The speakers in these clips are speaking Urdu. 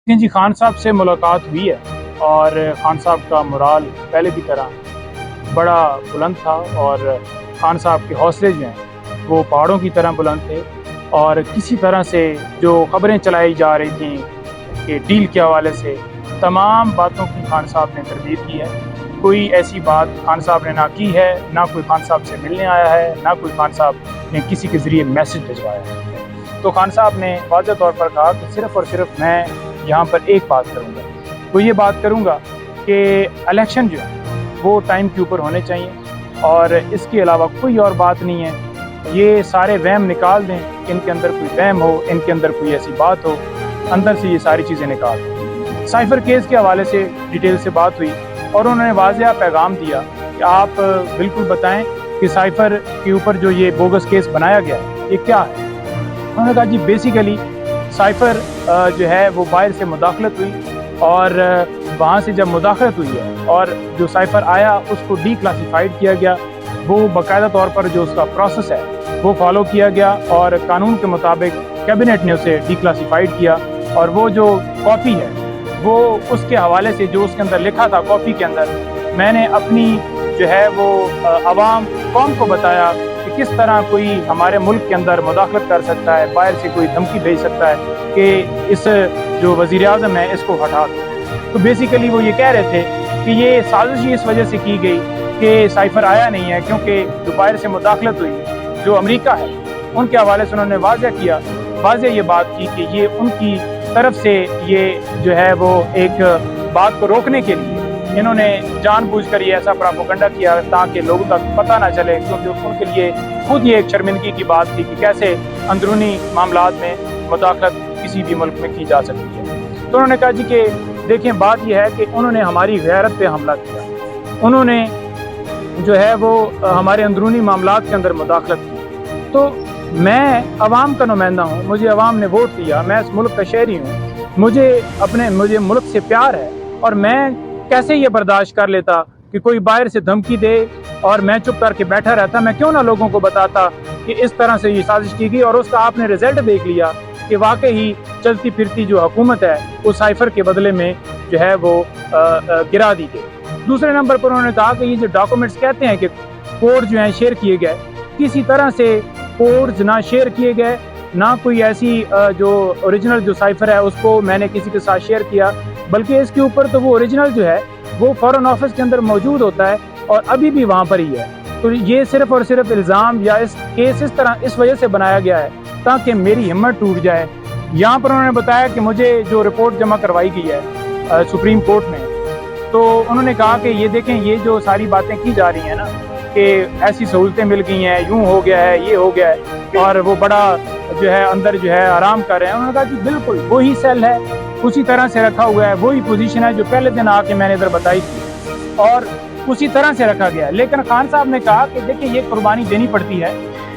لیکن جی خان صاحب سے ملاقات ہوئی ہے اور خان صاحب کا مورال پہلے کی طرح بڑا بلند تھا اور خان صاحب کے حوصلے جو ہیں وہ پہاڑوں کی طرح بلند تھے، اور کسی طرح سے جو خبریں چلائی جا رہی تھیں کہ ڈیل کے حوالے سے تمام باتوں کی خان صاحب نے تردید کی ہے۔ کوئی ایسی بات خان صاحب نے نہ کی ہے، نہ کوئی خان صاحب سے ملنے آیا ہے، نہ کوئی خان صاحب نے کسی کے ذریعے میسج بھجوایا ہے۔ تو خان صاحب نے واضح طور پر کہا کہ صرف اور صرف میں یہاں پر ایک بات کروں گا، وہ یہ بات کروں گا کہ الیکشن جو ہے وہ ٹائم کے اوپر ہونے چاہیے، اور اس کے علاوہ کوئی اور بات نہیں ہے۔ یہ سارے وہم نکال دیں، ان کے اندر کوئی وہم ہو، ان کے اندر کوئی ایسی بات ہو، اندر سے یہ ساری چیزیں نکال دیں۔ سائفر کیس کے حوالے سے ڈیٹیل سے بات ہوئی اور انہوں نے واضح پیغام دیا کہ آپ بالکل بتائیں کہ سائفر کے اوپر جو یہ بوگس کیس بنایا گیا ہے یہ کیا ہے۔ انہوں نے کہا جی بیسیکلی سائفر جو ہے وہ باہر سے مداخلت ہوئی، اور وہاں سے جب مداخلت ہوئی ہے اور جو سائفر آیا اس کو ڈی کلاسیفائڈ کیا گیا، وہ باقاعدہ طور پر جو اس کا پروسیس ہے وہ فالو کیا گیا، اور قانون کے مطابق کیبنٹ نے اسے ڈی کلاسیفائڈ کیا، اور وہ جو کاپی ہے وہ اس کے حوالے سے جو اس کے اندر لکھا تھا کاپی کے اندر، میں نے اپنی جو ہے وہ عوام قوم کو بتایا کہ کس طرح کوئی ہمارے ملک کے اندر مداخلت کر سکتا ہے، باہر سے کوئی دھمکی بھیج سکتا ہے کہ اس جو وزیر اعظم ہے اس کو ہٹا دو۔ تو بیسیکلی وہ یہ کہہ رہے تھے کہ یہ سازش اس وجہ سے کی گئی کہ سائفر آیا نہیں ہے، کیونکہ جو باہر سے مداخلت ہوئی جو امریکہ ہے ان کے حوالے سے انہوں نے واضح یہ بات کی کہ یہ ان کی طرف سے یہ جو ہے وہ ایک بات کو روکنے کے لیے انہوں نے جان بوجھ کر یہ ایسا پراپوگنڈا کیا تاکہ لوگوں تک پتہ نہ چلے، کیونکہ ان کے لیے خود یہ ایک شرمندگی کی بات تھی کہ کیسے اندرونی معاملات میں مداخلت کسی بھی ملک میں کی جا سکتی ہے۔ تو انہوں نے کہا جی کہ دیکھیں بات یہ ہے کہ انہوں نے ہماری غیرت پہ حملہ کیا، انہوں نے جو ہے وہ ہمارے اندرونی معاملات کے اندر مداخلت کی۔ تو میں عوام کا نمائندہ ہوں، مجھے عوام نے ووٹ دیا، میں اس ملک کا شہری ہوں، مجھے ملک سے پیار ہے، اور میں کیسے یہ برداشت کر لیتا کہ کوئی باہر سے دھمکی دے اور میں چپ کر کے بیٹھا رہتا؟ میں کیوں نہ لوگوں کو بتاتا کہ اس طرح سے یہ سازش کی گئی، اور اس کا آپ نے رزلٹ دیکھ لیا کہ واقعی چلتی پھرتی جو حکومت ہے وہ سائفر کے بدلے میں جو ہے وہ گرا دی گئی۔ دوسرے نمبر پر انہوں نے کہا کہ یہ جو ڈاکومنٹس کہتے ہیں کہ کوڈ جو ہیں شیئر کیے گئے، کسی طرح سے کوڈز نہ شیئر کیے گئے، نہ کوئی ایسی جو اوریجنل جو سائفر ہے اس کو میں نے کسی کے ساتھ شیئر کیا، بلکہ اس کے اوپر تو وہ اوریجنل جو ہے وہ فارن آفس کے اندر موجود ہوتا ہے اور ابھی بھی وہاں پر ہی ہے۔ تو یہ صرف اور صرف الزام یا اس کیس اس وجہ سے بنایا گیا ہے تاکہ میری ہمت ٹوٹ جائے۔ یہاں پر انہوں نے بتایا کہ مجھے جو رپورٹ جمع کروائی گئی ہے سپریم کورٹ میں، تو انہوں نے کہا کہ یہ دیکھیں یہ جو ساری باتیں کی جا رہی ہیں نا کہ ایسی سہولتیں مل گئی ہیں، یوں ہو گیا ہے، یہ ہو گیا ہے، اور وہ بڑا جو ہے اندر جو ہے آرام کر رہے ہیں۔ انہوں نے کہا کہ بالکل وہی سیل ہے، اسی طرح سے رکھا ہوا ہے، وہی پوزیشن ہے جو پہلے دن آ کے میں نے ادھر بتائی تھی، اور اسی طرح سے رکھا گیا۔ لیکن خان صاحب نے کہا کہ دیکھیں یہ قربانی دینی پڑتی ہے،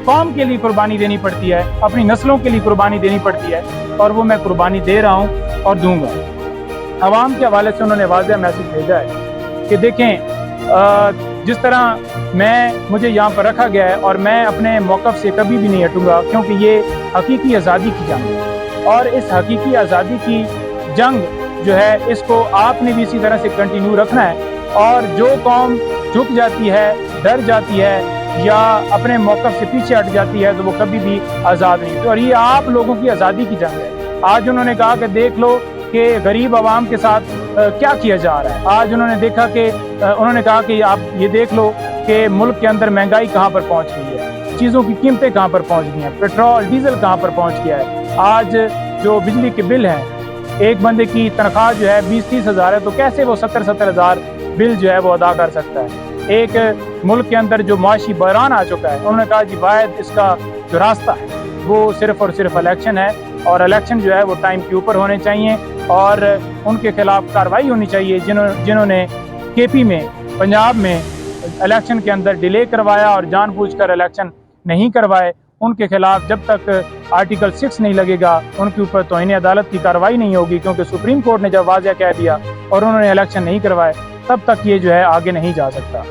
قوم کے لیے قربانی دینی پڑتی ہے، اپنی نسلوں کے لیے قربانی دینی پڑتی ہے، اور وہ میں قربانی دے رہا ہوں اور دوں گا۔ عوام کے حوالے سے انہوں نے واضح میسج بھیجا ہے کہ دیکھیں جس طرح مجھے یہاں پر رکھا گیا ہے اور میں اپنے موقف سے کبھی بھی نہیں ہٹوں گا، کیونکہ یہ حقیقی آزادی کی جنگ ہے، اور اس حقیقی آزادی کی جنگ جو ہے اس کو آپ نے بھی اسی طرح سے کنٹینیو رکھنا ہے، اور جو قوم جھک جاتی ہے، ڈر جاتی ہے یا اپنے موقف سے پیچھے ہٹ جاتی ہے تو وہ کبھی بھی آزاد نہیں۔ اور یہ آپ لوگوں کی آزادی کی جنگ ہے۔ آج انہوں نے کہا کہ دیکھ لو کہ غریب عوام کے ساتھ کیا کیا جا رہا ہے۔ آج انہوں نے کہا کہ آپ یہ دیکھ لو کہ ملک کے اندر مہنگائی کہاں پر پہنچ گئی ہے، چیزوں کی قیمتیں کہاں پر پہنچ گئی ہیں، پیٹرول ڈیزل کہاں پر پہنچ گیا ہے۔ آج جو بجلی کے بل ہیں، ایک بندے کی تنخواہ جو ہے 20-30 ہزار ہے، تو کیسے وہ 70 ہزار بل جو ہے وہ ادا کر سکتا ہے۔ ایک ملک کے اندر جو معاشی بحران آ چکا ہے، انہوں نے کہا جی واحد اس کا جو راستہ ہے وہ صرف اور صرف الیکشن ہے، اور الیکشن جو ہے وہ ٹائم کے اوپر ہونے چاہیے، اور ان کے خلاف کارروائی ہونی چاہیے جنہوں نے کے پی میں، پنجاب میں الیکشن کے اندر ڈیلے کروایا اور جان بوجھ کر الیکشن نہیں کروائے۔ ان کے خلاف جب تک آرٹیکل 6 نہیں لگے گا ان کے اوپر توہین عدالت کی کارروائی نہیں ہوگی، کیونکہ سپریم کورٹ نے جب واضح کہہ دیا اور انہوں نے الیکشن نہیں کروائے تب تک یہ جو ہے آگے نہیں جا سکتا۔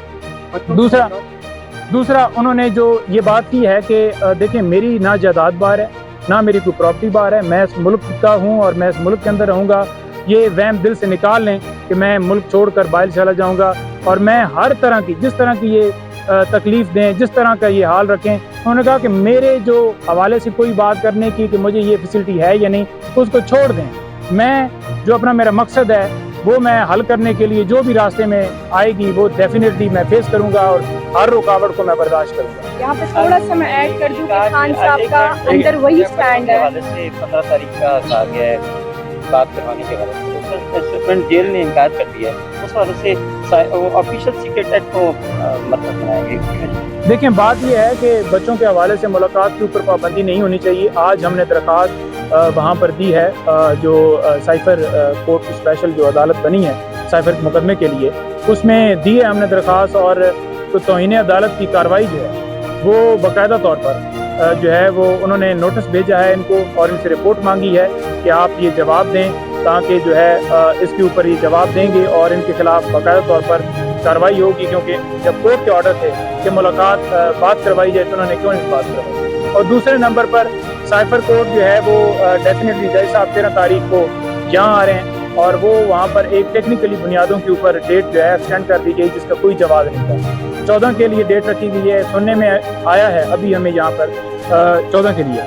دوسرا انہوں نے جو یہ بات کی ہے کہ دیکھیں میری نہ جائیداد بار ہے، نہ میری کوئی پراپرٹی بار ہے، میں اس ملک کا ہوں اور میں اس ملک کے اندر رہوں گا، یہ وہم دل سے نکال لیں کہ میں ملک چھوڑ کر باہر چلا جاؤں گا، اور میں ہر طرح کی جس طرح کی یہ تکلیف دیں، جس طرح کا یہ حال رکھیں۔ انہوں نے کہا کہ میرے جو حوالے سے کوئی بات کرنے کی کہ مجھے یہ فیسلٹی ہے یا نہیں، اس کو چھوڑ دیں، میں جو اپنا میرا مقصد ہے وہ میں حل کرنے کے لیے جو بھی راستے میں آئے گی وہ ڈیفینیٹلی میں فیس کروں گا، اور ہر رکاوٹ کو میں برداشت کروں گا۔ یہاں پہ تھوڑا سا میں ایڈ کر دوں کہ خان صاحب کا اندر وہی سٹینڈ ہے۔ حوالے سے 15 تاریخ کا کہا گیا ہے بات کروانے کے حوالے سے سپرنٹ جیل نے انکار کر دیا ہے، اس حوالے سے آفیشیل سیکرٹ ایکٹ کو مرتب بنائیں گے۔ دیکھیں بات یہ ہے کہ بچوں کے حوالے سے ملاقات کے اوپر پابندی نہیں ہونی چاہیے۔ آج ہم نے درخواست وہاں پر دی ہے، جو سائفر کورٹ کی اسپیشل جو عدالت بنی ہے سائفر کے مقدمے کے لیے، اس میں دی ہے ہم نے درخواست، اور توہین عدالت کی کارروائی جو ہے وہ باقاعدہ طور پر جو ہے وہ انہوں نے نوٹس بھیجا ہے ان کو، اور ان سے رپورٹ مانگی ہے کہ آپ یہ جواب دیں، تاکہ جو ہے اس کے اوپر یہ جواب دیں گے اور ان کے خلاف باقاعدہ طور پر کارروائی ہوگی، کیونکہ جب کورٹ کے آرڈر تھے کہ ملاقات بات کروائی جائے تو انہوں نے کیوں نہیں بات کروائی۔ اور دوسرے نمبر پر سائفر کورٹ جو ہے وہ ڈیفینیٹلی جج صاحب 13 تاریخ کو یہاں آ رہے ہیں، اور وہ وہاں پر ایک ٹیکنیکلی بنیادوں کے اوپر ڈیٹ جو ہے ایکسٹینڈ کر دی گئی جس کا کوئی جواز نہیں تھا۔ 14 کے لیے ڈیٹ رکھی گئی ہے، سننے میں آیا ہے ابھی ہمیں یہاں پر 14 کے لیے۔